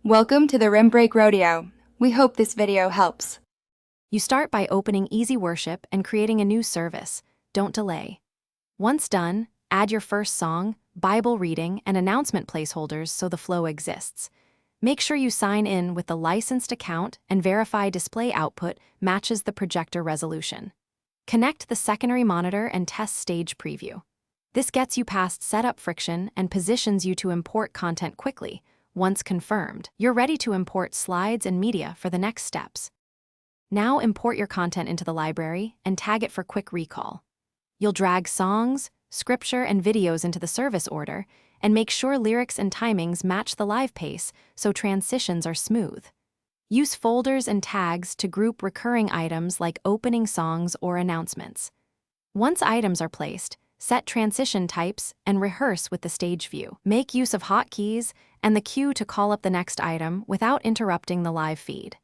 Welcome to the Rim Break Rodeo. We hope this video helps. You start by opening Easyworship and creating a new service. Don't delay. Once done, add your first song, Bible reading, and announcement placeholders so the flow exists. Make sure you sign in with the licensed account and verify display output matches the projector resolution. Connect the secondary monitor and test stage preview. This gets you past setup friction and positions you to import content quickly. Once confirmed, you're ready to import slides and media for the next steps. Now import your content into the library and tag it for quick recall. You'll drag songs, scripture, and videos into the service order and make sure lyrics and timings match the live pace so transitions are smooth. Use folders and tags to group recurring items like opening songs or announcements. Once items are placed, set transition types and rehearse with the stage view. Make use of hotkeys and the cue to call up the next item without interrupting the live feed.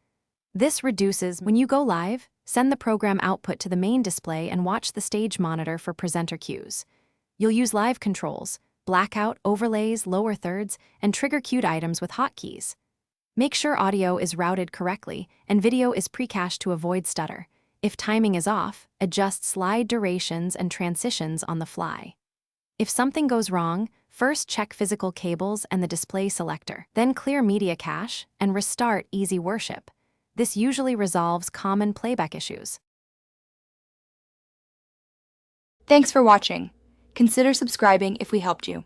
This reduces when you go live, send the program output to the main display and watch the stage monitor for presenter cues. You'll use live controls, blackout, overlays, lower thirds, and trigger cued items with hotkeys. Make sure audio is routed correctly and video is pre-cached to avoid stutter. If timing is off, adjust slide durations and transitions on the fly. If something goes wrong, first check physical cables and the display selector, then clear media cache and restart Easyworship. This usually resolves common playback issues. Thanks for watching. Consider subscribing if we helped you.